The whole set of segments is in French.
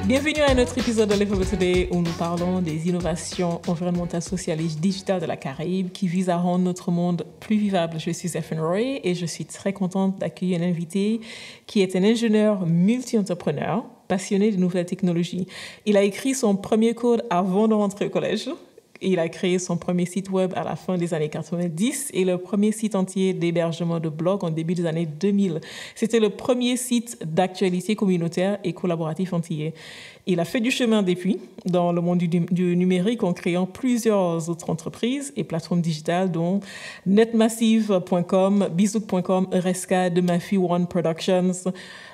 Bienvenue à un autre épisode de Livable Today où nous parlons des innovations environnementales, sociales et digitales de la Caraïbe qui visent à rendre notre monde plus vivable. Je suis Zephyne Roy et je suis très contente d'accueillir un invité qui est un ingénieur multi-entrepreneur passionné de nouvelles technologies. Il a écrit son premier code avant de rentrer au collège. Il a créé son premier site web à la fin des années 90 et le premier site entier d'hébergement de blog en début des années 2000. C'était le premier site d'actualité communautaire et collaboratif antillais. Il a fait du chemin depuis dans le monde du numérique en créant plusieurs autres entreprises et plateformes digitales dont netmassive.com, bizouk.com, Euresca, De Mafi One Productions,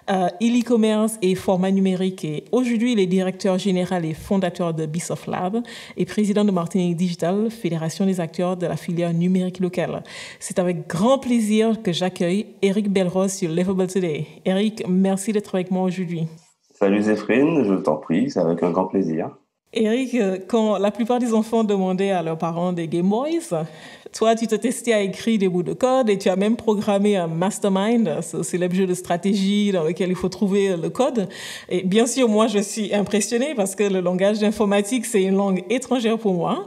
e-commerce et format numérique. Et aujourd'hui, il est directeur général et fondateur de Bisoft Lab et président de Martinique Digital, fédération des acteurs de la filière numérique locale. C'est avec grand plaisir que j'accueille Eric Belrose sur Livable Today. Eric, merci d'être avec moi aujourd'hui. Salut Zéphrine, je t'en prie, c'est avec un grand plaisir. Eric, quand la plupart des enfants demandaient à leurs parents des Game Boys, toi, tu te testais à écrire des bouts de code et tu as même programmé un mastermind, ce célèbre jeu de stratégie dans lequel il faut trouver le code. Et bien sûr, moi, je suis impressionnée parce que le langage d'informatique, c'est une langue étrangère pour moi.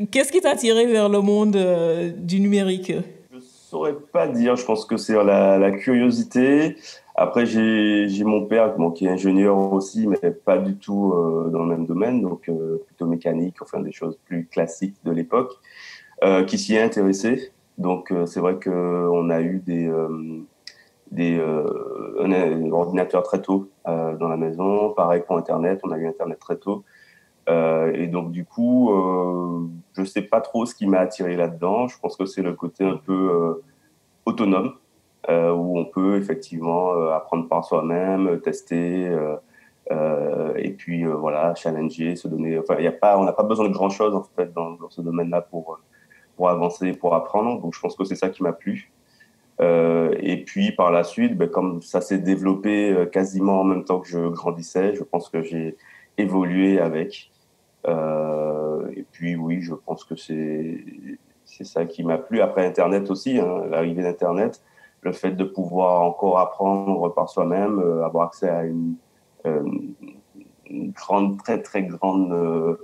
Qu'est-ce qui t'a attiré vers le monde du numérique? Je saurais pas dire, je pense que c'est la curiosité. Après, j'ai mon père qui est ingénieur aussi, mais pas du tout dans le même domaine, donc plutôt mécanique, enfin des choses plus classiques de l'époque, qui s'y est intéressé. Donc c'est vrai qu'on a eu un ordinateur très tôt dans la maison. Pareil pour Internet, on a eu Internet très tôt. Et donc du coup, je sais pas trop ce qui m'a attiré là-dedans. Je pense que c'est le côté un peu autonome, où on peut effectivement apprendre par soi-même, tester, et puis voilà, challenger, se donner. Enfin, on n'a pas besoin de grand-chose en fait dans ce domaine-là pour avancer, pour apprendre. Donc je pense que c'est ça qui m'a plu. Et puis par la suite, comme ça s'est développé quasiment en même temps que je grandissais, je pense que j'ai évolué avec. Et puis oui, je pense que c'est ça qui m'a plu. Après Internet aussi, hein, l'arrivée d'Internet, le fait de pouvoir encore apprendre par soi-même, avoir accès à euh, une grande, très très grande,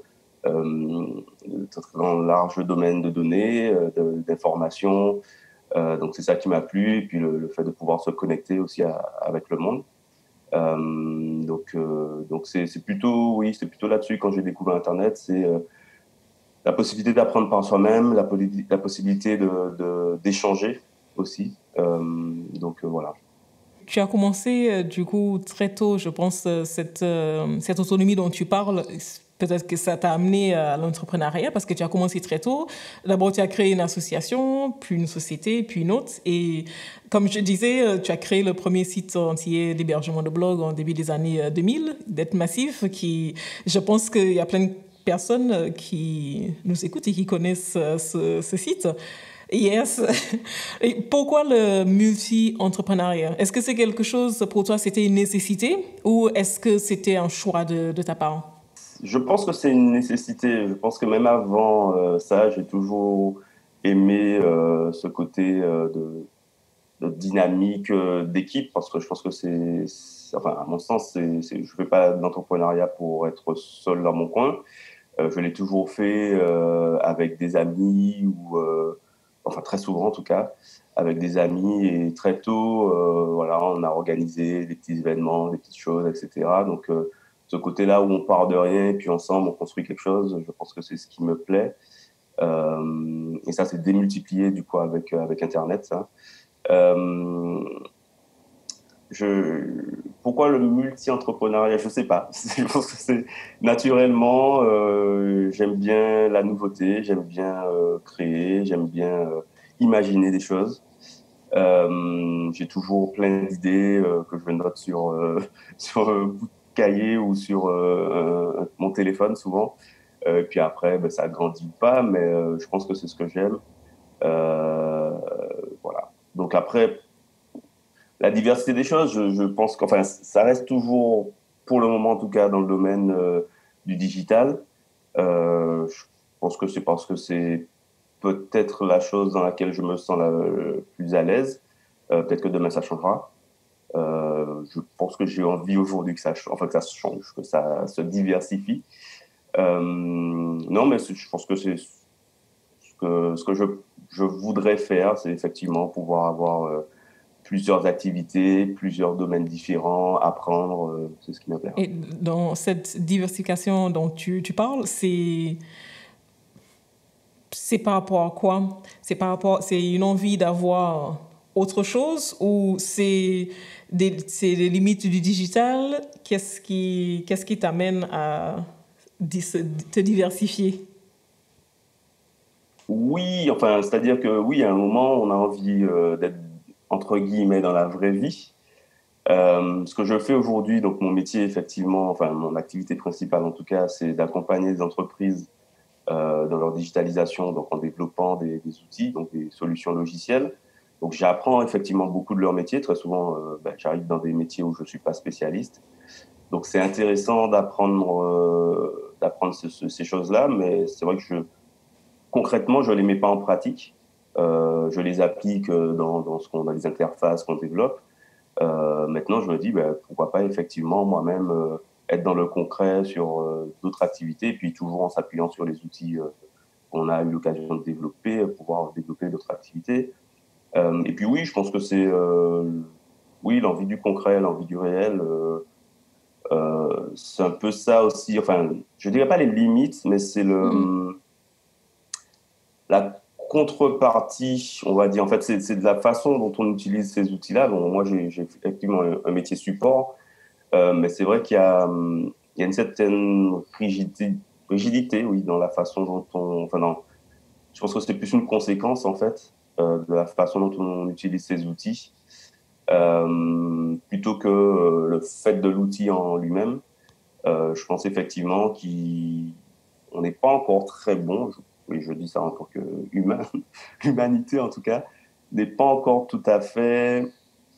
très grand, large domaine de données, d'informations. Donc c'est ça qui m'a plu. Et puis le fait de pouvoir se connecter aussi avec le monde. Donc c'est plutôt oui, c'est plutôt là-dessus quand j'ai découvert Internet, c'est la possibilité d'apprendre par soi-même, la possibilité d'échanger aussi. Voilà. Tu as commencé du coup très tôt, je pense, cette autonomie dont tu parles. Peut-être que ça t'a amené à l'entrepreneuriat parce que tu as commencé très tôt. D'abord, tu as créé une association, puis une société, puis une autre. Et comme je disais, tu as créé le premier site entier d'hébergement de blog en début des années 2000, Dette Massif, qui, je pense qu'il y a plein de personnes qui nous écoutent et qui connaissent ce site. Yes. Et pourquoi le multi-entrepreneuriat? Est-ce que c'est quelque chose pour toi, c'était une nécessité ou est-ce que c'était un choix de ta part? Je pense que c'est une nécessité. Je pense que même avant ça, j'ai toujours aimé ce côté de dynamique d'équipe parce que je pense que enfin, à mon sens, je fais pas d'entrepreneuriat pour être seul dans mon coin. Je l'ai toujours fait avec des amis enfin très souvent en tout cas, avec des amis et très tôt, voilà, on a organisé des petits événements, des petites choses, etc. Donc ce côté-là où on part de rien et puis ensemble on construit quelque chose, je pense que c'est ce qui me plaît. Et ça s'est démultiplié du coup avec Internet, ça. Euh, Pourquoi le multi-entrepreneuriat? Je sais pas. Je pense que c'est naturellement, j'aime bien la nouveauté, j'aime bien créer, j'aime bien imaginer des choses. J'ai toujours plein d'idées que je note sur un bout de cahier ou sur mon téléphone souvent. Puis après, ça grandit pas, mais je pense que c'est ce que j'aime. Euh, voilà. Donc après, la diversité des choses, je pense qu'enfin, ça reste toujours, pour le moment en tout cas, dans le domaine du digital. Je pense que c'est parce que c'est peut-être la chose dans laquelle je me sens le plus à l'aise. Peut-être que demain ça changera. Je pense que j'ai envie aujourd'hui que ça change, que ça se diversifie. Non, mais je pense que c'est ce que je voudrais faire, c'est effectivement pouvoir avoir plusieurs activités, plusieurs domaines différents, apprendre, c'est ce qui me plaît. Et dans cette diversification dont tu parles, c'est par rapport à quoi? C'est une envie d'avoir autre chose ou c'est les limites du digital? Qu'est-ce qui t'amène à te diversifier? Oui, enfin, c'est-à-dire que oui, à un moment, on a envie d'être entre guillemets dans la vraie vie. Ce que je fais aujourd'hui, donc mon métier, effectivement, enfin mon activité principale en tout cas, c'est d'accompagner les entreprises dans leur digitalisation, donc en développant des outils, donc des solutions logicielles. Donc j'apprends effectivement beaucoup de leur métier. Très souvent, j'arrive dans des métiers où je ne suis pas spécialiste. Donc c'est intéressant d'apprendre ces choses-là, mais c'est vrai que concrètement, je ne les mets pas en pratique. Je les applique dans ce qu'on a, les interfaces qu'on développe. Maintenant, je me dis, pourquoi pas effectivement moi-même être dans le concret sur d'autres activités, et puis toujours en s'appuyant sur les outils qu'on a eu l'occasion de développer, pouvoir développer d'autres activités. Et puis oui, je pense que c'est oui, l'envie du concret, l'envie du réel. C'est un peu ça aussi. Enfin, je dirais pas les limites, mais c'est la contrepartie, on va dire. En fait, c'est de la façon dont on utilise ces outils-là. Bon, moi, j'ai effectivement un métier support. Mais c'est vrai qu'il y a une certaine rigidité, oui, dans la façon dont je pense que c'est plus une conséquence, en fait, de la façon dont on utilise ces outils, plutôt que le fait de l'outil en lui-même. Je pense effectivement qu'on n'est pas encore très bon, oui, je dis ça en tant qu'humain, l'humanité en tout cas, n'est pas encore tout à fait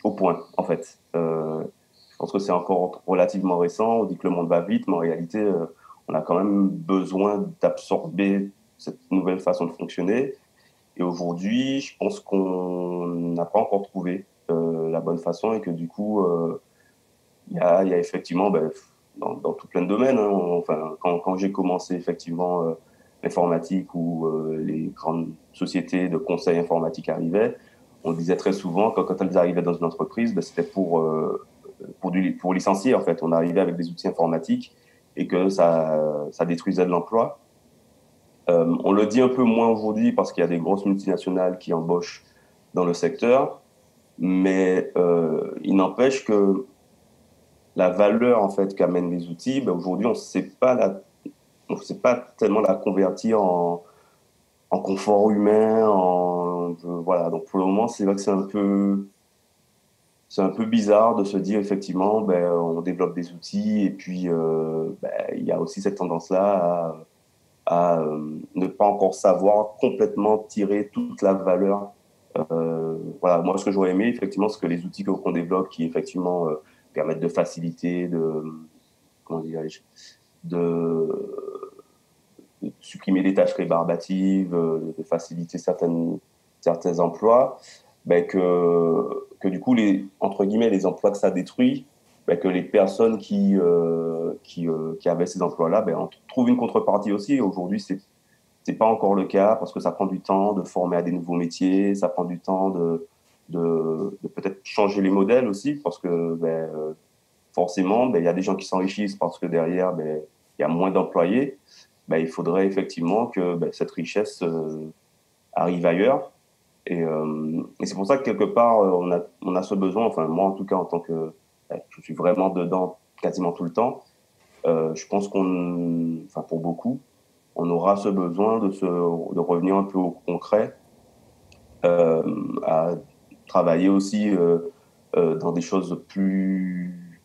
au point, en fait. Je pense que c'est encore relativement récent. On dit que le monde va vite, mais en réalité, on a quand même besoin d'absorber cette nouvelle façon de fonctionner. Et aujourd'hui, je pense qu'on n'a pas encore trouvé la bonne façon et que du coup, il y a effectivement, dans tout plein de domaines, hein, enfin, quand j'ai commencé effectivement l'informatique ou les grandes sociétés de conseil informatique arrivaient, on disait très souvent que quand elles arrivaient dans une entreprise, c'était pour licencier, en fait. On arrivait avec des outils informatiques et que ça détruisait de l'emploi. On le dit un peu moins aujourd'hui parce qu'il y a des grosses multinationales qui embauchent dans le secteur, mais il n'empêche que la valeur en fait qu'amènent les outils, aujourd'hui on ne sait pas tellement la convertir en confort humain, voilà. Donc pour le moment, c'est vrai que c'est un peu bizarre de se dire effectivement, on développe des outils et puis il y a aussi cette tendance-là à ne pas encore savoir complètement tirer toute la valeur. Voilà, moi ce que j'aurais aimé effectivement, c'est que les outils qu'on développe, qui effectivement permettent de faciliter, comment dirais-je, de, de supprimer des tâches rébarbatives, de faciliter certains emplois, que du coup, entre guillemets, les emplois que ça détruit, que les personnes qui avaient ces emplois-là, on trouve une contrepartie aussi. Aujourd'hui, c'est pas encore le cas parce que ça prend du temps de former à des nouveaux métiers, ça prend du temps de peut-être changer les modèles aussi parce que forcément, il y a des gens qui s'enrichissent parce que derrière, il y a moins d'employés. Il faudrait effectivement que cette richesse arrive ailleurs. Et c'est pour ça que quelque part, on a ce besoin, enfin moi en tout cas, en tant que je suis vraiment dedans quasiment tout le temps, je pense enfin pour beaucoup, on aura ce besoin de revenir un peu au concret, à travailler aussi dans des choses plus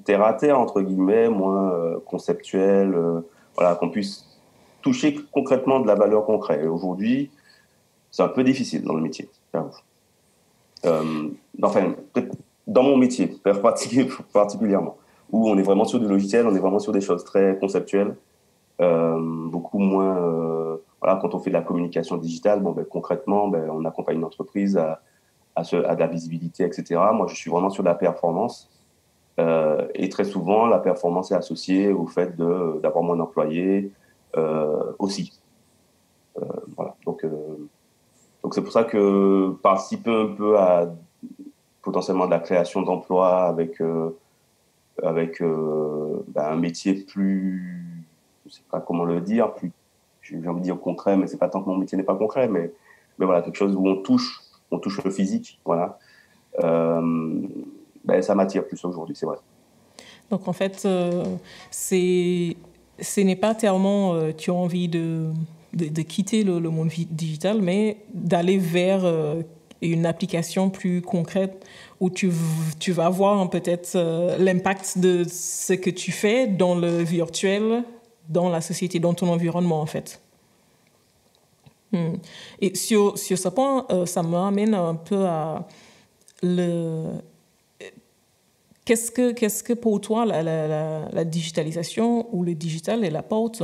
terre à terre, entre guillemets, moins conceptuelles, voilà, qu'on puisse toucher concrètement de la valeur concrète. Et aujourd'hui, c'est un peu difficile dans le métier, j'avoue. Enfin, peut-être dans mon métier, particulièrement, où on est vraiment sur du logiciel, on est vraiment sur des choses très conceptuelles, beaucoup moins. Voilà, quand on fait de la communication digitale, concrètement, on accompagne une entreprise à de la visibilité, etc. Moi, je suis vraiment sur la performance. Et très souvent, la performance est associée au fait d'avoir moins d'employés aussi. Voilà. Donc, c'est pour ça que participer un peu à potentiellement de la création d'emplois avec un métier plus, je ne sais pas comment le dire, plus, j'ai envie de dire concret, mais c'est pas tant que mon métier n'est pas concret, mais voilà, quelque chose où on touche le physique, voilà. Ça m'attire plus aujourd'hui, c'est vrai. Donc en fait, ce n'est pas tellement tu as envie de quitter le monde digital, mais d'aller vers une application plus concrète où tu vas voir peut-être l'impact de ce que tu fais dans le virtuel, dans la société, dans ton environnement en fait. Et sur ce point, ça m'amène un peu à le... Qu'est-ce que pour toi la digitalisation ou le digital elle apporte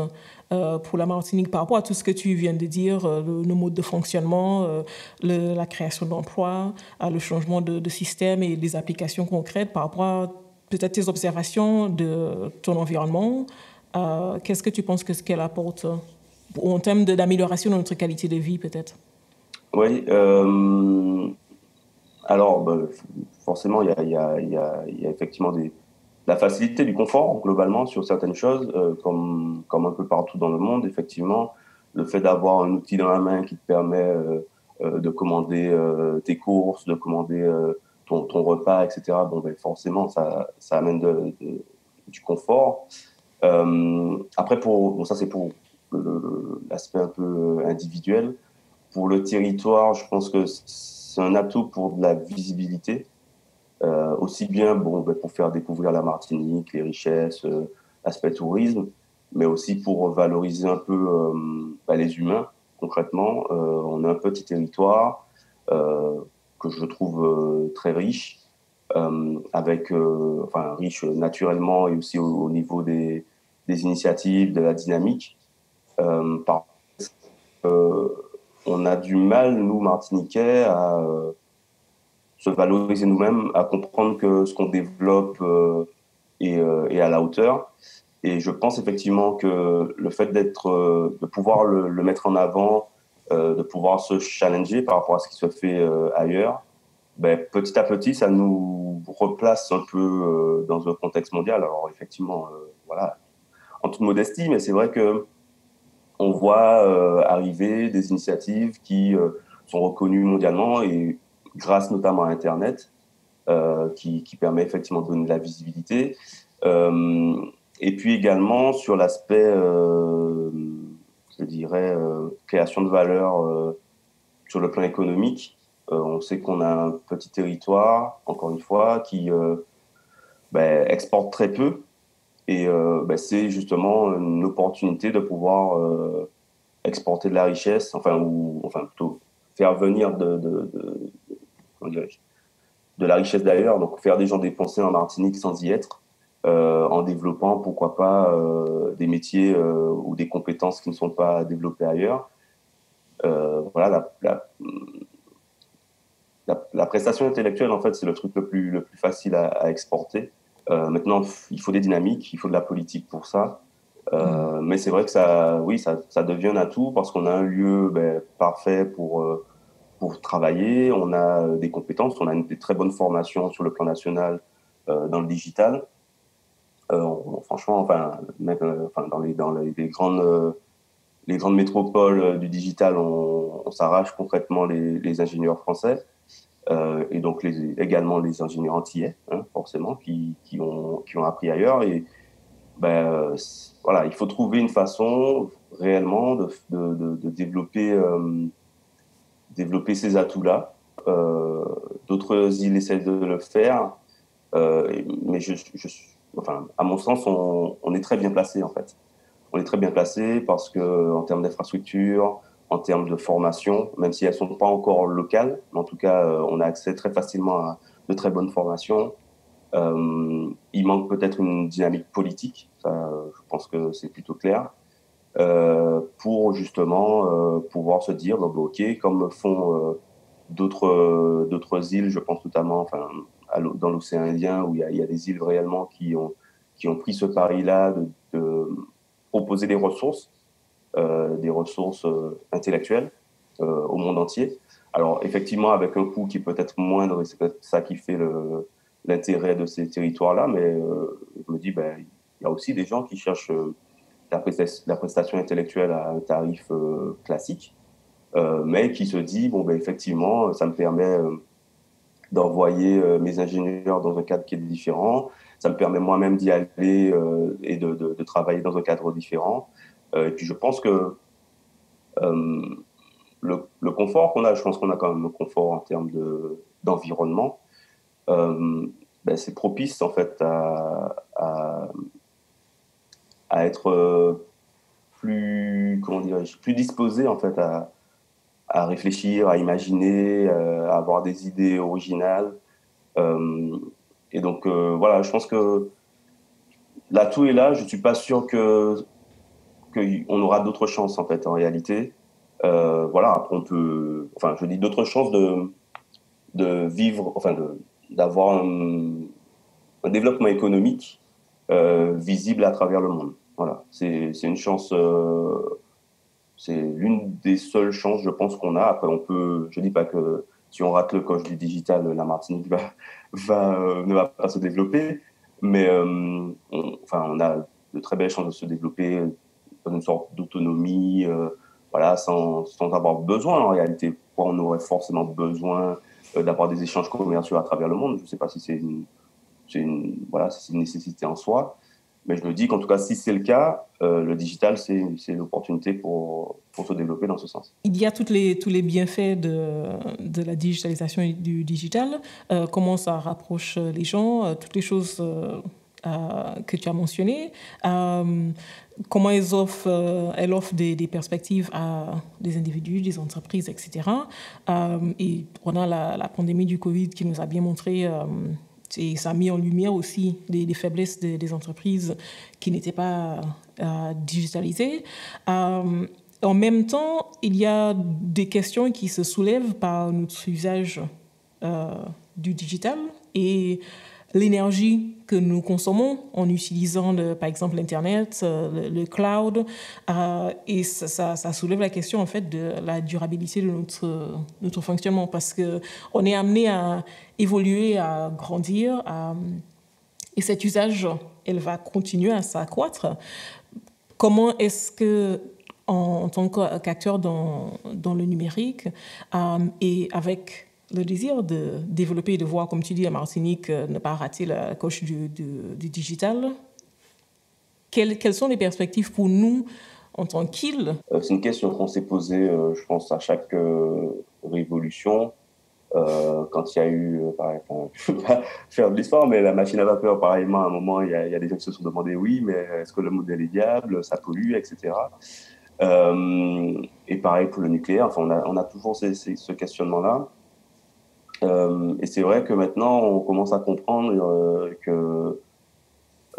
pour la Martinique par rapport à tout ce que tu viens de dire, le mode de fonctionnement, la création d'emplois, le changement de système et des applications concrètes par rapport à peut-être tes observations de ton environnement. Qu'est-ce que tu penses que ce qu'elle apporte en termes d'amélioration de notre qualité de vie peut-être? Oui, alors, forcément, il y a effectivement la facilité du confort, globalement, sur certaines choses, comme un peu partout dans le monde, effectivement. Le fait d'avoir un outil dans la main qui te permet de commander tes courses, de commander ton repas, etc., bon, forcément, ça amène du confort. Après, bon, ça, c'est pour l'aspect un peu individuel. Pour le territoire, je pense que c'est un atout pour de la visibilité, aussi bien pour faire découvrir la Martinique, les richesses, l'aspect tourisme, mais aussi pour valoriser un peu les humains, concrètement. On a un petit territoire que je trouve très riche, riche naturellement et aussi au niveau des initiatives, de la dynamique. On a du mal, nous, Martiniquais, à se valoriser nous-mêmes, à comprendre que ce qu'on développe est à la hauteur. Et je pense effectivement que le fait de pouvoir le mettre en avant, de pouvoir se challenger par rapport à ce qui se fait ailleurs, petit à petit, ça nous replace un peu dans un contexte mondial. Alors effectivement, voilà, en toute modestie, mais c'est vrai que on voit arriver des initiatives qui sont reconnues mondialement et grâce notamment à Internet, qui permet effectivement de donner de la visibilité. Et puis également sur l'aspect, je dirais, création de valeur sur le plan économique. On sait qu'on a un petit territoire, encore une fois, qui exporte très peu. Et c'est justement une opportunité de pouvoir exporter de la richesse, enfin plutôt faire venir de la richesse d'ailleurs, donc faire des gens dépenser en Martinique sans y être, en développant, pourquoi pas, des métiers ou des compétences qui ne sont pas développées ailleurs. Voilà, la prestation intellectuelle, en fait, c'est le truc le plus facile à exporter. Maintenant, il faut des dynamiques, il faut de la politique pour ça. Mais c'est vrai que ça devient un atout parce qu'on a un lieu parfait pour travailler, on a des compétences, on a des très bonnes formations sur le plan national dans le digital. Franchement, dans les grandes métropoles du digital, on s'arrache concrètement les ingénieurs français. Et donc également les ingénieurs antillais, hein, forcément, qui ont appris ailleurs. Et voilà, il faut trouver une façon réellement de développer ces atouts-là. D'autres îles essaient de le faire, mais à mon sens, on est très bien placé en fait. On est très bien placé parce que en termes d'infrastructure, en termes de formation, même si elles sont pas encore locales, mais en tout cas, on a accès très facilement à de très bonnes formations. Il manque peut-être une dynamique politique, ça, je pense que c'est plutôt clair, pour justement pouvoir se dire, ok, comme font d'autres îles, je pense notamment enfin, dans l'océan Indien, où il y a des îles réellement qui ont pris ce pari-là de proposer des ressources intellectuelles au monde entier. Alors, effectivement, avec un coût qui peut être moindre, et c'est peut-être ça qui fait l'intérêt de ces territoires-là, mais je me dis, ben, il y a aussi des gens qui cherchent la prestation intellectuelle à un tarif classique, mais qui se dit, bon, ben, effectivement, ça me permet d'envoyer mes ingénieurs dans un cadre qui est différent, ça me permet moi-même d'y aller et de travailler dans un cadre différent. Et puis je pense que euh, le confort qu'on a, je pense qu'on a quand même le confort en termes d'environnement, ben, c'est propice en fait à être plus, comment dirais-je, plus disposé en fait à réfléchir, à imaginer, à avoir des idées originales. Euh, et donc voilà, je pense que l'atout est là. Je suis pas sûr qu'on aura d'autres chances en fait en réalité. Voilà, après on peut, enfin je dis d'autres chances de vivre, enfin d'avoir un développement économique visible à travers le monde. Voilà, c'est une chance. C'est l'une des seules chances, je pense, qu'on a. Après, on peut, je dis pas que si on rate le coche du digital, la Martinique ne va pas se développer, mais enfin, on a de très belles chances de se développer dans une sorte d'autonomie, voilà, sans avoir besoin en réalité. Pourquoi on aurait forcément besoin d'avoir des échanges commerciaux à travers le monde? Je ne sais pas si voilà, si c'est une nécessité en soi. Mais je me dis qu'en tout cas, si c'est le cas, le digital, c'est l'opportunité pour se développer dans ce sens. Il y a tous les bienfaits de la digitalisation et du digital, comment ça rapproche les gens, toutes les choses que tu as mentionnées, comment elle offre des perspectives à des individus, des entreprises, etc. Et on a la pandémie du Covid qui nous a bien montré et ça a mis en lumière aussi les faiblesses des entreprises qui n'étaient pas digitalisées. En même temps, il y a des questions qui se soulèvent par notre usage euh, du digital et l'énergie que nous consommons en utilisant, par exemple, l'Internet, le cloud. Et ça soulève la question, en fait, de la durabilité de notre fonctionnement parce qu'on est amené à évoluer, à grandir, et cet usage, elle va continuer à s'accroître. Comment est-ce que, en tant qu'acteur dans le numérique, et avec le désir de développer et de voir, comme tu dis, la Martinique, ne pas rater la coche du digital, quelles sont les perspectives pour nous en tant qu'île? C'est une question qu'on s'est posée, je pense, à chaque révolution. Quand il y a eu, pareil, enfin, je ne veux pas faire de l'histoire, mais la machine à vapeur, pareillement, à un moment, il y a des gens qui se sont demandé, oui, mais est-ce que le modèle est viable, ça pollue, etc. Et pareil pour le nucléaire, enfin, on a toujours ce questionnement-là. Et c'est vrai que maintenant, on commence à comprendre que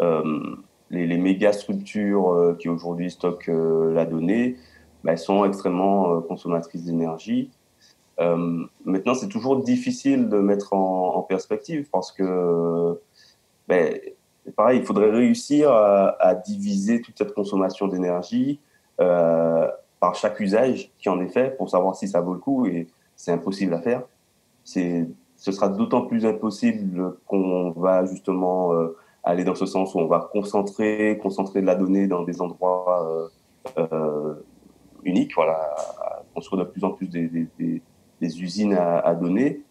euh, les méga structures qui aujourd'hui stockent la donnée, bah, elles sont extrêmement consommatrices d'énergie. Maintenant, c'est toujours difficile de mettre en perspective parce que, ben, pareil, il faudrait réussir à diviser toute cette consommation d'énergie euh, par chaque usage qui en est fait pour savoir si ça vaut le coup et c'est impossible à faire. Ce sera d'autant plus impossible qu'on va justement aller dans ce sens où on va concentrer de la donnée dans des endroits euh, uniques, voilà, à construire de plus en plus des usines à données.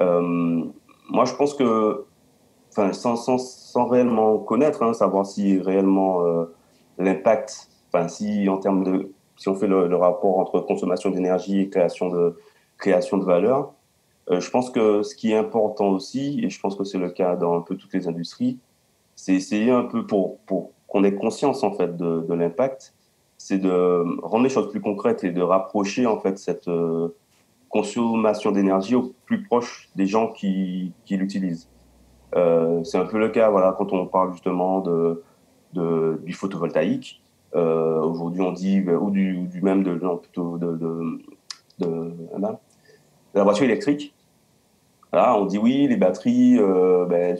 Euh, Moi, je pense que, enfin, sans réellement connaître, hein, savoir si réellement l'impact, enfin, si en termes si on fait le rapport entre consommation d'énergie et création de valeur, je pense que ce qui est important aussi, et je pense que c'est le cas dans un peu toutes les industries, c'est essayer un peu pour qu'on ait conscience en fait de l'impact, c'est de rendre les choses plus concrètes et de rapprocher en fait cette consommation d'énergie au plus proche des gens qui l'utilisent. C'est un peu le cas, voilà, quand on parle justement du photovoltaïque. Aujourd'hui, on dit, ou du même non, plutôt de, la voiture électrique. Là, on dit oui, les batteries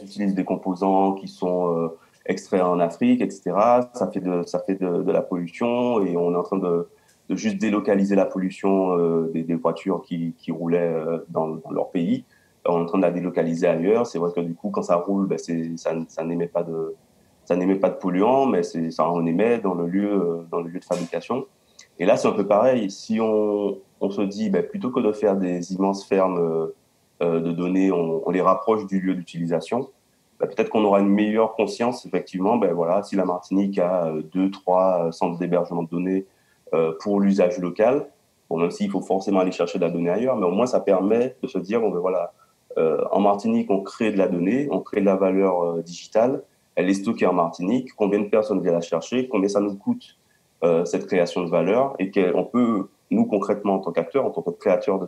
utilisent des composants qui sont extraits en Afrique, etc. Ça fait de la pollution et on est en train de juste délocaliser la pollution des voitures qui roulaient dans leur pays. On est en train de la délocaliser ailleurs. C'est vrai que du coup, quand ça roule, ça n'émet pas de polluants, mais ça en émet dans le lieu de fabrication. Et là, c'est un peu pareil. Si on se dit, plutôt que de faire des immenses fermes de données, on les rapproche du lieu d'utilisation, peut-être qu'on aura une meilleure conscience, effectivement, si la Martinique a 2-3 centres d'hébergement de données pour l'usage local, bon, même s'il faut forcément aller chercher de la donnée ailleurs, mais au moins ça permet de se dire, en Martinique, on crée de la donnée, on crée de la valeur digitale, elle est stockée en Martinique, combien de personnes viennent la chercher, combien ça nous coûte cette création de valeur, et qu'on peut, nous concrètement, en tant qu'acteurs, en tant que créateurs de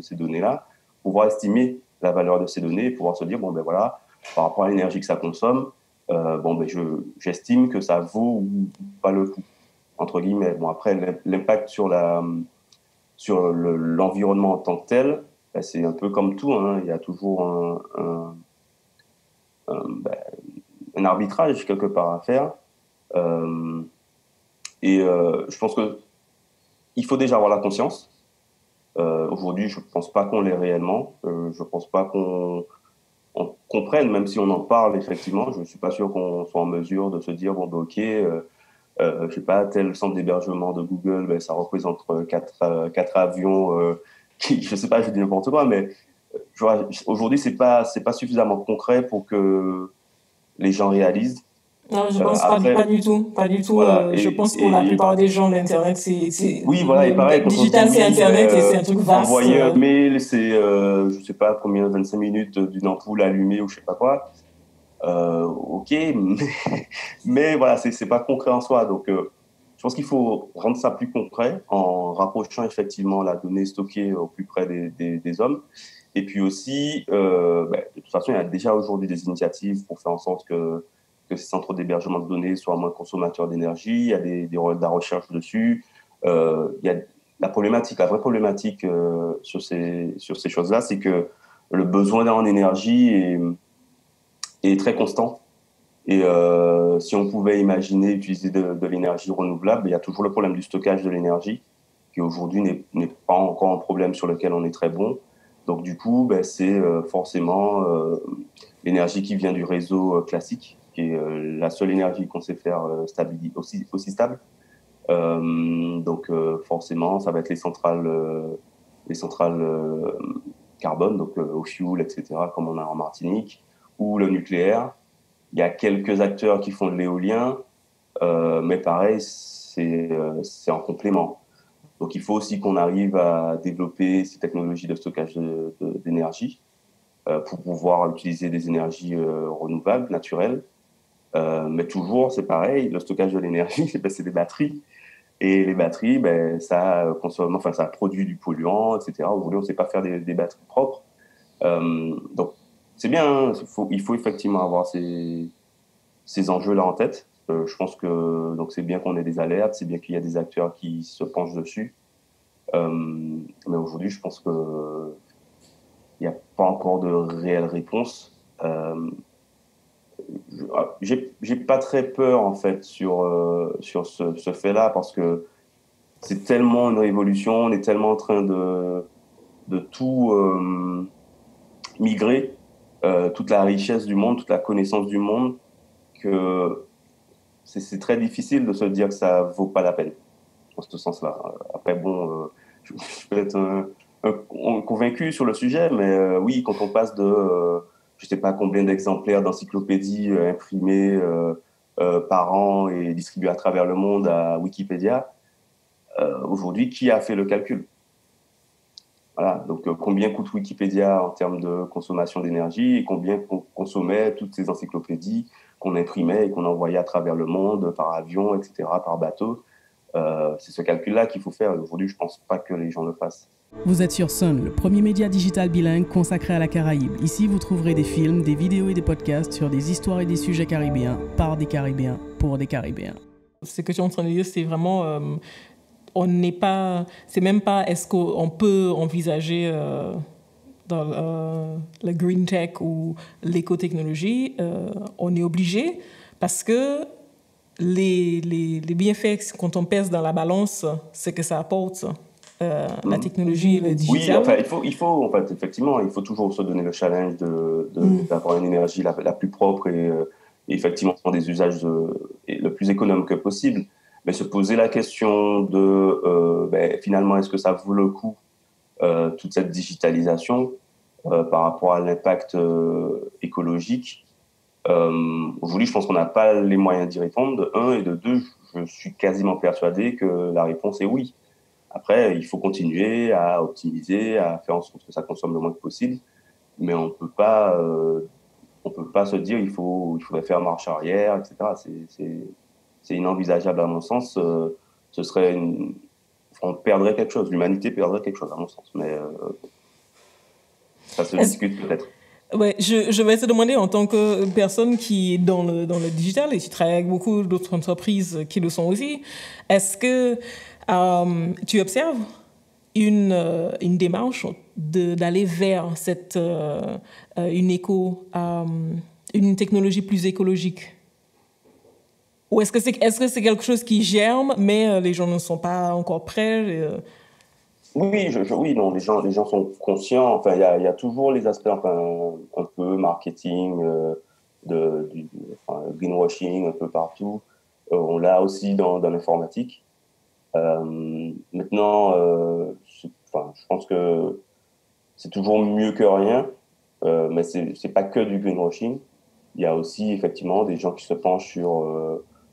ces données-là, pouvoir estimer la valeur de ces données et pouvoir se dire, par rapport à l'énergie que ça consomme, j'estime que ça vaut ou pas le coup, entre guillemets. Bon, après, l'impact sur l'environnement en tant que tel, c'est un peu comme tout, hein. Il y a toujours un arbitrage quelque part à faire. Je pense qu'il faut déjà avoir la conscience. Aujourd'hui, je ne pense pas qu'on l'ait réellement. Je ne pense pas qu'on comprenne, même si on en parle effectivement. Je ne suis pas sûr qu'on soit en mesure de se dire, je sais pas, tel centre d'hébergement de Google, ça représente 4 avions je sais pas, je dis n'importe quoi, mais aujourd'hui, c'est pas suffisamment concret pour que les gens réalisent. Non, je pense pas du tout. Pas du tout. Voilà, je pense que pour la plupart des gens, l'Internet, c'est... Oui, voilà, et pareil. Digital, c'est Internet et c'est un truc vaste. Envoyer un mail, c'est, je sais pas combien, 25 minutes d'une ampoule allumée ou je sais pas quoi. Ok, mais voilà, c'est pas concret en soi. Donc, je pense qu'il faut rendre ça plus concret en rapprochant effectivement la donnée stockée au plus près des hommes. Et puis aussi, de toute façon, il y a déjà aujourd'hui des initiatives pour faire en sorte que ces centres d'hébergement de données soient moins consommateurs d'énergie. Il y a de la recherche dessus. Il y a la vraie problématique sur ces choses-là, c'est que le besoin en énergie est très constant. Et si on pouvait imaginer utiliser de l'énergie renouvelable, il y a toujours le problème du stockage de l'énergie, qui aujourd'hui n'est pas encore un problème sur lequel on est très bon. Donc du coup, c'est forcément l'énergie qui vient du réseau classique, qui est la seule énergie qu'on sait faire aussi stable. Donc forcément, ça va être les centrales carbone, donc au fuel, etc., comme on a en Martinique, ou le nucléaire. Il y a quelques acteurs qui font de l'éolien, mais pareil, c'est en complément. Donc il faut aussi qu'on arrive à développer ces technologies de stockage d'énergie pour pouvoir utiliser des énergies renouvelables, naturelles. Mais toujours, c'est pareil, le stockage de l'énergie, c'est des batteries. Et les batteries, ça produit du polluant, etc. Aujourd'hui, on ne sait pas faire des batteries propres. Donc, c'est bien, hein, il faut effectivement avoir ces enjeux-là en tête. Je pense que c'est bien qu'on ait des alertes, c'est bien qu'il y a des acteurs qui se penchent dessus. Mais aujourd'hui, je pense qu'il n'y a pas encore de réelle réponse. J'ai pas très peur en fait sur ce fait-là, parce que c'est tellement une révolution, on est tellement en train de tout migrer, toute la richesse du monde, toute la connaissance du monde, que c'est très difficile de se dire que ça vaut pas la peine dans ce sens-là. Après je peux être convaincu sur le sujet, mais oui, quand on passe de je sais pas combien d'exemplaires d'encyclopédies imprimées par an et distribuées à travers le monde à Wikipédia, aujourd'hui, qui a fait le calcul? Voilà, donc combien coûte Wikipédia en termes de consommation d'énergie et combien consommait toutes ces encyclopédies qu'on imprimait et qu'on envoyait à travers le monde par avion, etc., par bateau. C'est ce calcul-là qu'il faut faire. Aujourd'hui, je ne pense pas que les gens le fassent. Vous êtes sur Sun, le premier média digital bilingue consacré à la Caraïbe. Ici, vous trouverez des films, des vidéos et des podcasts sur des histoires et des sujets caribéens, par des Caribéens, pour des Caribéens. Ce que tu es en train de dire, c'est vraiment c'est même pas est-ce qu'on peut envisager dans le green tech ou l'écotechnologie, on est obligé parce que les bienfaits, quand on pèse dans la balance, c'est que ça apporte la technologie, le digital. Oui, enfin, en fait, effectivement, il faut toujours se donner le challenge d'avoir une énergie la plus propre et effectivement des usages le plus économe que possible. Mais se poser la question de finalement, est-ce que ça vaut le coup toute cette digitalisation par rapport à l'impact écologique. Aujourd'hui, je pense qu'on n'a pas les moyens d'y répondre, de un, et de deux, je suis quasiment persuadé que la réponse est oui. Après, il faut continuer à optimiser, à faire en sorte que ça consomme le moins que possible, mais on peut pas se dire il faudrait faire marche arrière, etc. C'est inenvisageable à mon sens. Ce serait on perdrait quelque chose, l'humanité perdrait quelque chose à mon sens, mais ça se discute peut-être. Ouais, je vais te demander, en tant que personne qui est dans le digital et qui travaille avec beaucoup d'autres entreprises qui le sont aussi, est-ce que tu observes une démarche d'aller vers une technologie plus écologique? Ou est-ce que c'est quelque chose qui germe, mais les gens ne sont pas encore prêts? Oui, oui, non, les gens sont conscients. Enfin, il y a toujours les aspects, enfin, un peu marketing, greenwashing un peu partout. On l'a aussi dans l'informatique. Maintenant, je pense que c'est toujours mieux que rien, mais c'est pas que du greenwashing. Il y a aussi effectivement des gens qui se penchent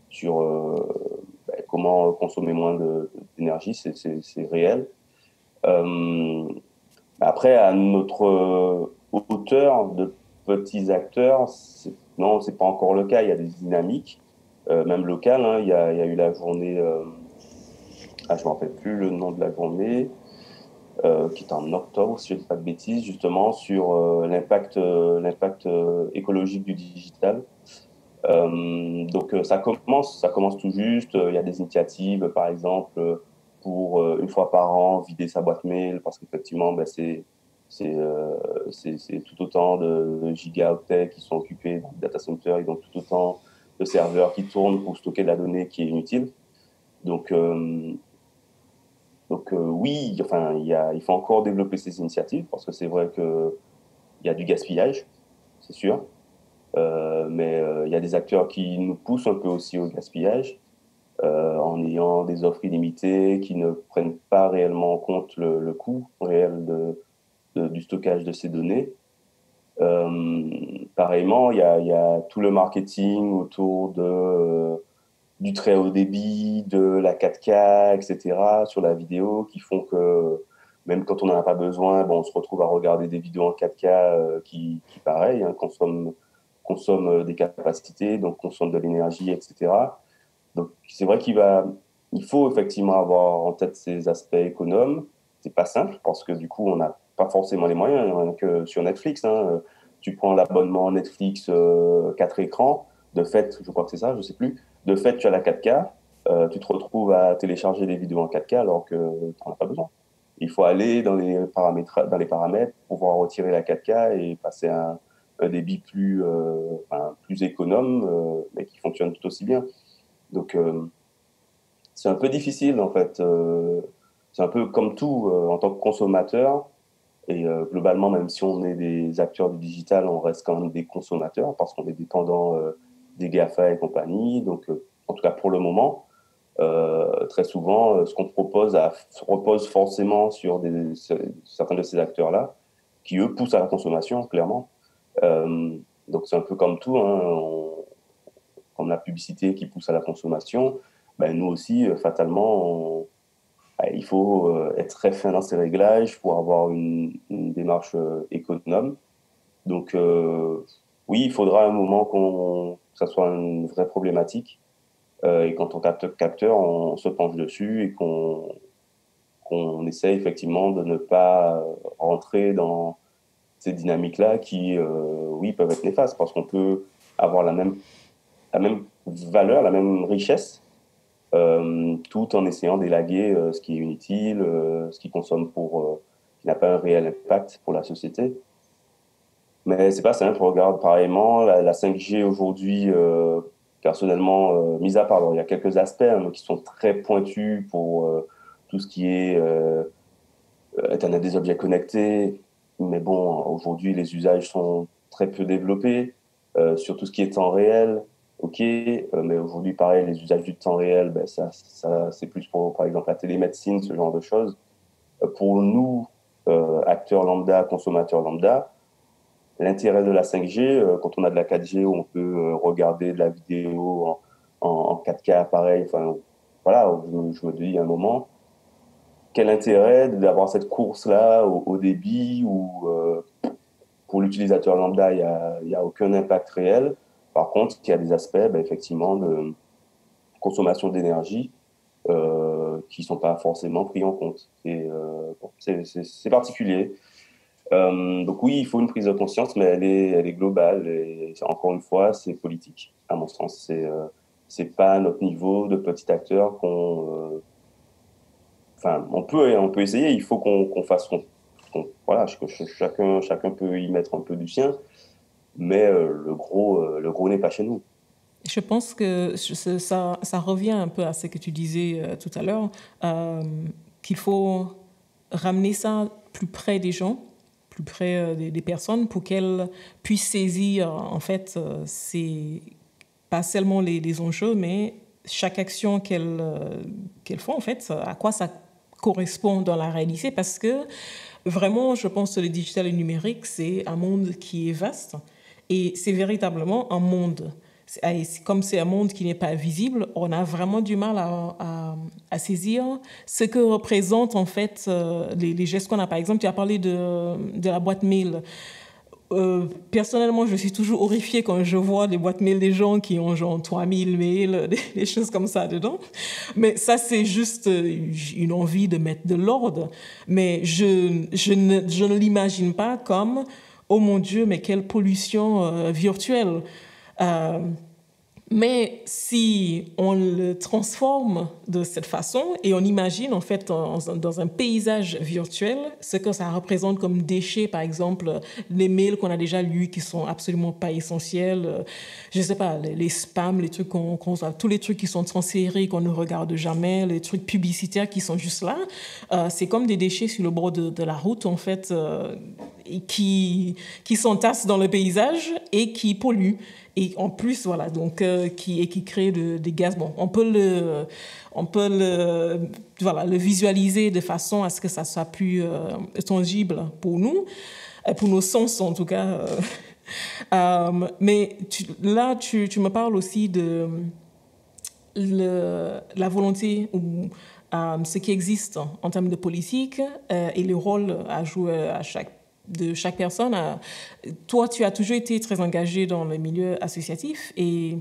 sur comment consommer moins d'énergie. C'est réel. Après, à notre hauteur de petits acteurs, non, c'est pas encore le cas. Il y a des dynamiques, même locales. Hein. Il y a eu la journée, je me rappelle plus le nom de la journée, qui est en octobre, si je ne dis pas de bêtises, justement sur l'impact écologique du digital. Donc ça commence tout juste. Il y a des initiatives, par exemple, pour une fois par an vider sa boîte mail, parce qu'effectivement, c'est tout autant de gigaoctets qui sont occupés dans le data center, et donc tout autant de serveurs qui tournent pour stocker de la donnée qui est inutile. Donc oui, enfin, il faut encore développer ces initiatives, parce que c'est vrai qu'il y a du gaspillage, c'est sûr. Mais il y a des acteurs qui nous poussent un peu aussi au gaspillage en ayant des offres illimitées qui ne prennent pas réellement en compte le coût réel du stockage de ces données. Pareillement, il y a tout le marketing autour du très haut débit, de la 4K, etc., sur la vidéo, qui font que même quand on n'en a pas besoin, on se retrouve à regarder des vidéos en 4K qui pareil, hein, consomment des capacités, donc consomment de l'énergie, etc. Donc c'est vrai il faut effectivement avoir en tête ces aspects économes. C'est pas simple parce que du coup on n'a pas forcément les moyens, hein, que sur Netflix. Hein, tu prends l'abonnement Netflix 4 écrans, de fait, je crois que c'est ça, je sais plus. De fait, tu as la 4K, tu te retrouves à télécharger des vidéos en 4K alors que tu n'en as pas besoin. Il faut aller dans les paramètres, pouvoir retirer la 4K et passer à un débit plus économe, mais qui fonctionne tout aussi bien. Donc, c'est un peu difficile, en fait. C'est un peu comme tout en tant que consommateur. Et globalement, même si on est des acteurs du digital, on reste quand même des consommateurs parce qu'on est dépendant des GAFA et compagnie. Donc, en tout cas, pour le moment, très souvent, ce qu'on propose repose forcément sur certains de ces acteurs-là qui, eux, poussent à la consommation, clairement. Donc, c'est un peu comme tout, hein, comme la publicité qui pousse à la consommation. Nous aussi, fatalement, il faut être très fin dans ses réglages pour avoir une démarche économe. Donc, oui, il faudra un moment que ça soit une vraie problématique. Et quand on capteur, on se penche dessus et qu'on essaie effectivement de ne pas rentrer dans ces dynamiques-là qui, oui, peuvent être néfastes parce qu'on peut avoir la même valeur, la même richesse, tout en essayant d'élaguer ce qui est inutile, ce qui consomme qui n'a pas un réel impact pour la société. Mais c'est pas simple, je regarde pareillement la 5G aujourd'hui, personnellement, mis à part, alors, il y a quelques aspects qui sont très pointus pour tout ce qui est Internet des objets connectés, mais bon, aujourd'hui, les usages sont très peu développés, sur tout ce qui est temps réel, ok, mais aujourd'hui, pareil, les usages du temps réel, ben, c'est plus pour, par exemple, la télémédecine, ce genre de choses. Pour nous, acteurs lambda, consommateurs lambda, l'intérêt de la 5G, quand on a de la 4G, où on peut regarder de la vidéo en 4K, pareil, enfin, voilà, je me dis à un moment, quel intérêt d'avoir cette course-là au débit où pour l'utilisateur lambda, il y a aucun impact réel. Par contre, il y a des aspects, ben, effectivement, de consommation d'énergie qui ne sont pas forcément pris en compte. Et bon, c'est particulier. Donc oui, il faut une prise de conscience, mais elle est globale. Et encore une fois, c'est politique, à mon sens. C'est pas à notre niveau de petit acteur qu'on... Enfin, on peut essayer. Il faut qu'on fasse... voilà, chacun peut y mettre un peu du sien, mais le gros n'est pas chez nous. Je pense que ça revient un peu à ce que tu disais tout à l'heure, qu'il faut ramener ça plus près des gens, plus près des personnes, pour qu'elles puissent saisir, en fait, c'est pas seulement les enjeux, mais chaque action qu'elles font, en fait, à quoi ça correspond dans la réalité. Parce que vraiment, je pense que le digital et le numérique, c'est un monde qui est vaste et c'est véritablement un monde. Comme c'est un monde qui n'est pas visible, on a vraiment du mal à saisir ce que représentent en fait les gestes qu'on a. Par exemple, tu as parlé de la boîte mail. Personnellement, je suis toujours horrifiée quand je vois les boîtes mail des gens qui ont genre 3000 mails, des choses comme ça dedans. Mais ça, c'est juste une envie de mettre de l'ordre. Mais je ne l'imagine pas comme, oh mon Dieu, mais quelle pollution virtuelle. Euh, mais si on le transforme de cette façon et on imagine en fait dans un paysage virtuel ce que ça représente comme déchets, par exemple les mails qu'on a déjà lus qui sont absolument pas essentiels, je sais pas, les spams, les trucs tous les trucs qui sont transférés qu'on ne regarde jamais, les trucs publicitaires qui sont juste là, c'est comme des déchets sur le bord de la route en fait, qui s'entassent dans le paysage et qui polluent. Et en plus, voilà, donc, qui crée des gaz. Bon, on peut le visualiser de façon à ce que ça soit plus tangible pour nous, pour nos sens en tout cas. Mais là, tu me parles aussi de la volonté ou ce qui existe en termes de politique et le rôle à jouer de chaque personne. Toi, tu as toujours été très engagé dans le milieu associatif et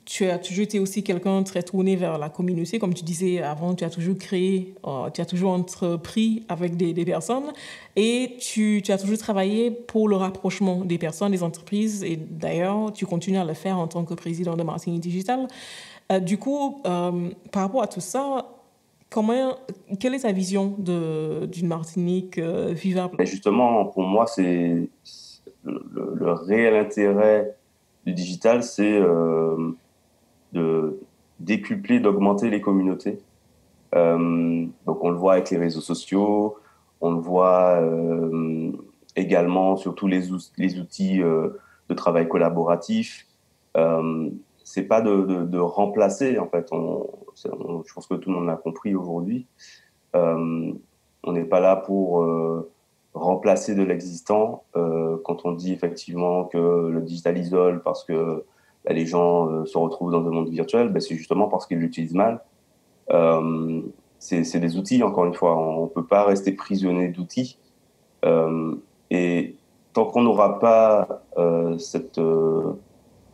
tu as toujours été aussi quelqu'un très tourné vers la communauté. Comme tu disais avant, tu as toujours tu as toujours entrepris avec des personnes et tu as toujours travaillé pour le rapprochement des personnes, des entreprises. Et d'ailleurs, tu continues à le faire en tant que président de Martinique Digital. Du coup, par rapport à tout ça, quelle est ta vision d'une Martinique vivable? Et justement, pour moi, c'est le réel intérêt du digital, c'est de décupler, d'augmenter les communautés. Donc, on le voit avec les réseaux sociaux, on le voit également sur tous les outils de travail collaboratif. C'est pas de remplacer, en fait. Je pense que tout le monde l'a compris aujourd'hui. On n'est pas là pour remplacer de l'existant. Quand on dit effectivement que le digital isole parce que les gens se retrouvent dans un monde virtuel, c'est justement parce qu'ils l'utilisent mal. C'est des outils, encore une fois. On ne peut pas rester prisonnier d'outils. Et tant qu'on n'aura pas cette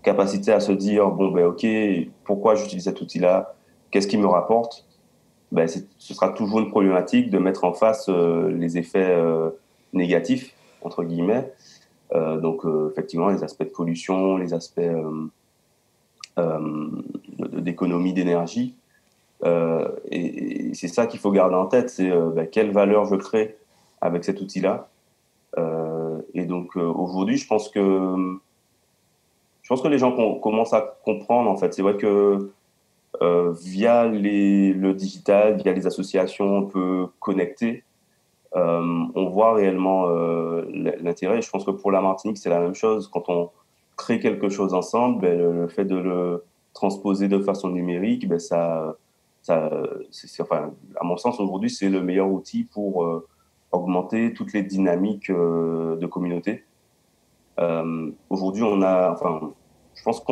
capacité à se dire, bon, ok, pourquoi j'utilise cet outil-là? Qu'est-ce qui me rapporte? Ce sera toujours une problématique de mettre en face les effets négatifs, entre guillemets. Donc, effectivement, les aspects de pollution, les aspects d'économie d'énergie. Et c'est ça qu'il faut garder en tête, c'est quelle valeur je crée avec cet outil-là. Et donc aujourd'hui, je pense que les gens commencent à comprendre, en fait. C'est vrai que via le digital, via les associations un peu connectées, on voit réellement l'intérêt. Je pense que pour la Martinique, c'est la même chose. Quand on crée quelque chose ensemble, le fait de le transposer de façon numérique, enfin, à mon sens, aujourd'hui, c'est le meilleur outil pour augmenter toutes les dynamiques de communauté. Aujourd'hui, enfin, je pense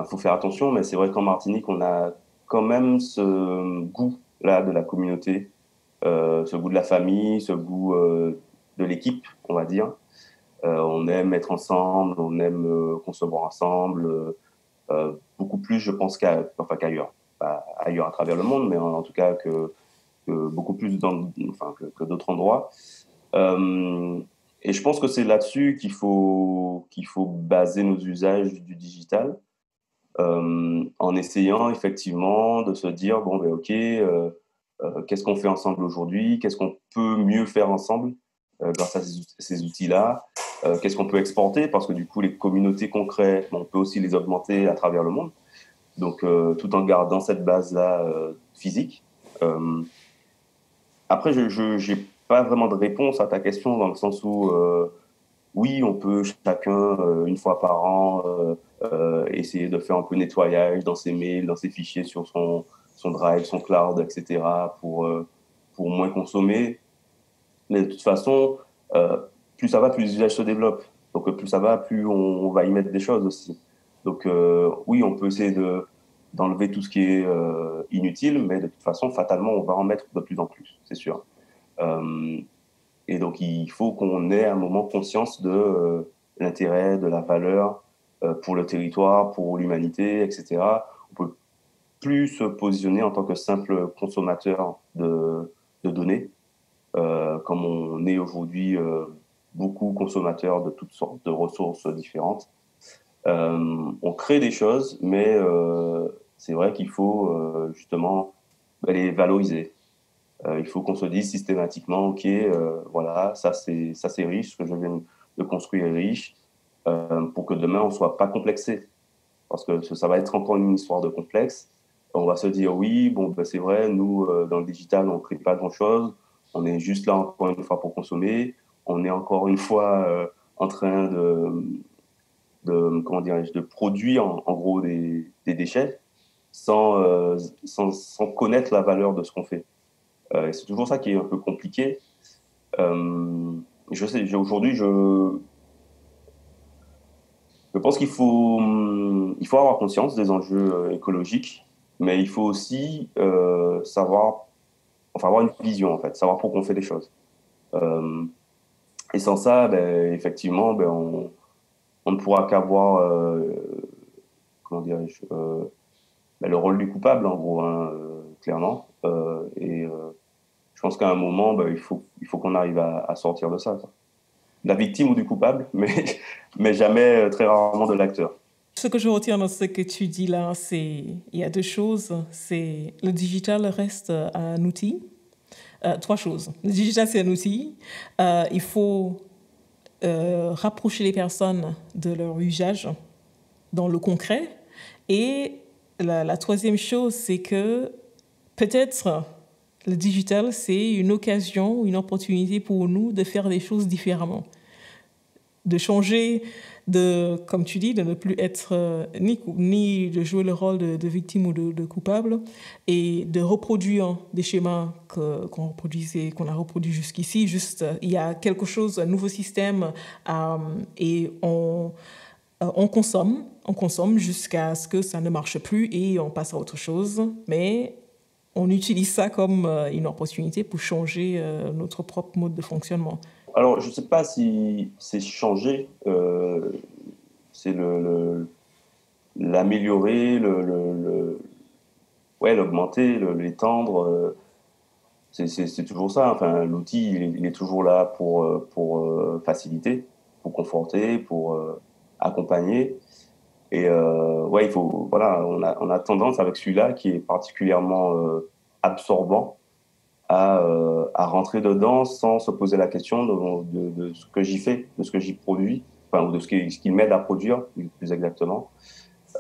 faut faire attention, mais c'est vrai qu'en Martinique, on a quand même ce goût-là de la communauté, ce goût de la famille, ce goût de l'équipe, on va dire. On aime être ensemble, on aime concevoir ensemble, beaucoup plus, je pense, qu'ailleurs. Pas ailleurs à travers le monde, mais en tout cas que beaucoup plus que d'autres endroits. Et je pense que c'est là-dessus qu'il faut baser nos usages du digital, en essayant effectivement de se dire, bon, OK, qu'est-ce qu'on fait ensemble aujourd'hui? Qu'est-ce qu'on peut mieux faire ensemble grâce à ces outils-là? Qu'est-ce qu'on peut exporter? Parce que du coup, les communautés qu'on crée, on peut aussi les augmenter à travers le monde. Donc, tout en gardant cette base-là physique. Après, je n'ai pas vraiment de réponse à ta question dans le sens où, oui, on peut chacun, une fois par an, essayer de faire un peu nettoyage dans ses mails, dans ses fichiers sur son Drive, son cloud, etc. pour moins consommer. Mais de toute façon, plus ça va, plus les usages se développent. Donc, plus ça va, plus on va y mettre des choses aussi. Donc, oui, on peut essayer d'enlever tout ce qui est inutile, mais de toute façon, fatalement, on va en mettre de plus en plus, c'est sûr. Et donc, il faut qu'on ait à un moment conscience de l'intérêt, de la valeur pour le territoire, pour l'humanité, etc. On ne peut plus se positionner en tant que simple consommateur de données, comme on est aujourd'hui beaucoup consommateurs de toutes sortes de ressources différentes. On crée des choses, mais c'est vrai qu'il faut justement les valoriser. Il faut qu'on se dise systématiquement, OK, voilà, ça c'est riche, ce que je viens de construire est riche, pour que demain on ne soit pas complexé. Parce que ça va être encore une histoire de complexe. On va se dire, oui, bon, c'est vrai, nous, dans le digital, on ne crée pas grand-chose. On est juste là encore une fois pour consommer. On est encore une fois en train comment dirais-je, de produire en gros des déchets sans connaître la valeur de ce qu'on fait. C'est toujours ça qui est un peu compliqué. Je sais, aujourd'hui, je pense qu'il faut avoir conscience des enjeux écologiques, mais il faut aussi avoir une vision, en fait, savoir pourquoi on fait les choses. Et sans ça, effectivement, on ne pourra qu'avoir, comment dirais-je, le rôle du coupable, en gros, hein, clairement. Et je pense qu'à un moment, il faut qu'on arrive à sortir de ça, quoi. De la victime ou du coupable, mais jamais, très rarement, de l'acteur. Ce que je retiens dans ce que tu dis là, il y a deux choses. C'est le digital reste un outil. Trois choses. Le digital, c'est un outil. Il faut rapprocher les personnes de leur usage dans le concret. Et la troisième chose, c'est que peut-être le digital, c'est une occasion, une opportunité pour nous de faire des choses différemment. De changer, comme tu dis, de ne plus être ni de jouer le rôle de victime ou de coupable, et de reproduire des schémas qu'on a reproduits jusqu'ici. Juste, il y a quelque chose, un nouveau système, et on consomme jusqu'à ce que ça ne marche plus et on passe à autre chose. Mais on utilise ça comme une opportunité pour changer notre propre mode de fonctionnement. Alors, je ne sais pas si c'est changer, c'est l'améliorer, l'augmenter, l'étendre. C'est toujours ça. Enfin, l'outil, il est toujours là pour faciliter, pour conforter, pour accompagner. Et ouais, on a tendance avec celui-là qui est particulièrement absorbant à rentrer dedans sans se poser la question de ce que j'y fais, de ce que j'y produis, enfin, ou de ce qu'il m'aide à produire, plus exactement.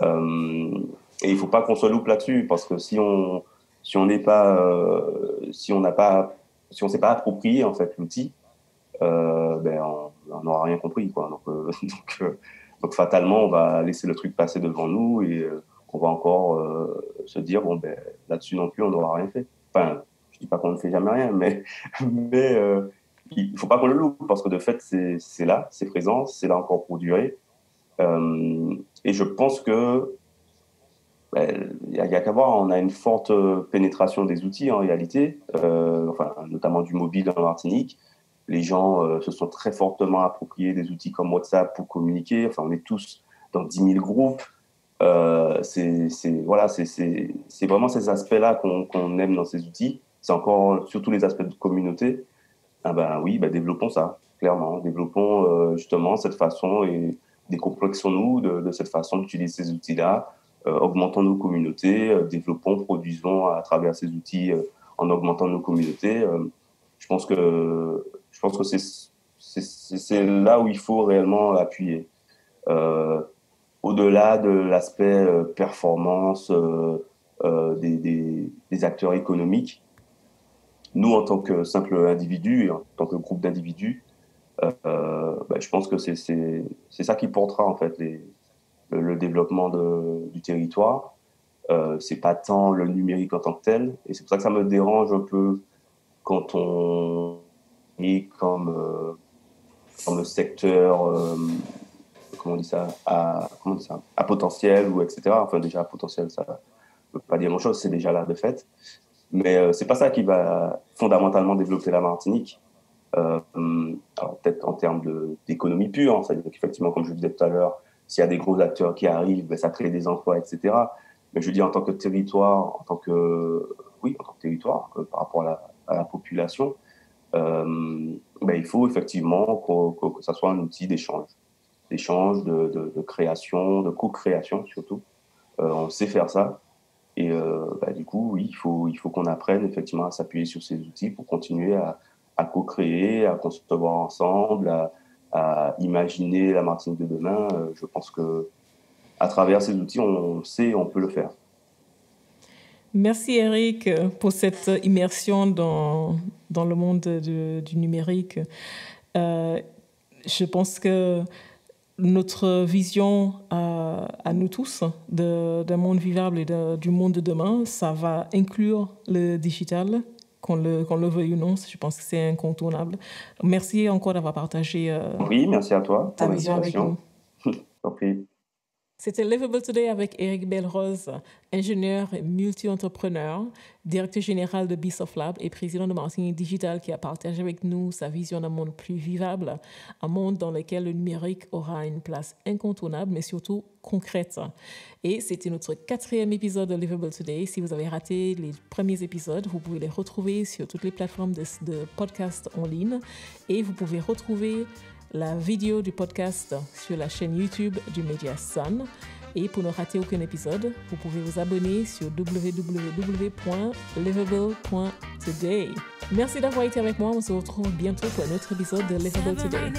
Et il faut pas qu'on se loupe là-dessus, parce que si on s'est pas approprié en fait l'outil, ben on n'aura rien compris, quoi. Donc fatalement, on va laisser le truc passer devant nous et on va encore se dire bon ben là-dessus non plus, on n'aura rien fait. Enfin, je dis pas qu'on ne fait jamais rien, mais il faut pas qu'on le loupe, parce que de fait c'est là, c'est présent, c'est là encore pour durer. Et je pense que y a qu'à voir, on a une forte pénétration des outils en réalité, enfin notamment du mobile en Martinique. Les gens se sont très fortement appropriés des outils comme WhatsApp pour communiquer. Enfin, on est tous dans 10 000 groupes. C'est vraiment ces aspects-là qu'on aime dans ces outils. C'est encore surtout les aspects de communauté. Ah ben oui, développons ça, clairement. Développons justement cette façon et décomplexons-nous de cette façon d'utiliser ces outils-là. Augmentons nos communautés, développons, produisons à travers ces outils en augmentant nos communautés. Je pense que c'est là où il faut réellement appuyer. Au-delà de l'aspect performance des acteurs économiques, nous, en tant que simple individu et en tant que groupe d'individus, je pense que c'est ça qui portera en fait le développement du territoire. C'est pas tant le numérique en tant que tel, et c'est pour ça que ça me dérange un peu quand on est comme le secteur, comment on dit ça, à potentiel, ou etc. Enfin, déjà, à potentiel, ça ne veut pas dire grand-chose, c'est déjà là de fait. Mais c'est pas ça qui va fondamentalement développer la Martinique. Alors, peut-être en termes d'économie pure, hein, c'est-à-dire qu'effectivement, comme je le disais tout à l'heure, s'il y a des gros acteurs qui arrivent, ça crée des emplois, etc. Mais je dis en tant que territoire, par rapport à la population, il faut effectivement que ça soit un outil d'échange, de création, de co-création surtout. On sait faire ça, et du coup, oui, il faut qu'on apprenne effectivement à s'appuyer sur ces outils pour continuer à co-créer, à concevoir ensemble, à imaginer la Martinique de demain. Je pense que à travers ces outils, on peut le faire. Merci Eric pour cette immersion dans le monde du numérique. Je pense que notre vision à nous tous d'un monde vivable et du monde de demain, ça va inclure le digital, qu'on le veuille ou non. Je pense que c'est incontournable. Merci encore d'avoir partagé oui, merci à toi ta vision avec nous. Okay. C'était Livable Today avec Eric Belle-Rose, ingénieur et multi-entrepreneur, directeur général de BSoftLab et président de Martinique Digital, qui a partagé avec nous sa vision d'un monde plus vivable, un monde dans lequel le numérique aura une place incontournable, mais surtout concrète. Et c'était notre 4e épisode de Livable Today. Si vous avez raté les premiers épisodes, vous pouvez les retrouver sur toutes les plateformes de podcasts en ligne, et vous pouvez retrouver la vidéo du podcast sur la chaîne YouTube du média Sun. Et pour ne rater aucun épisode, vous pouvez vous abonner sur www.livable.today. Merci d'avoir été avec moi. On se retrouve bientôt pour un autre épisode de Livable Today.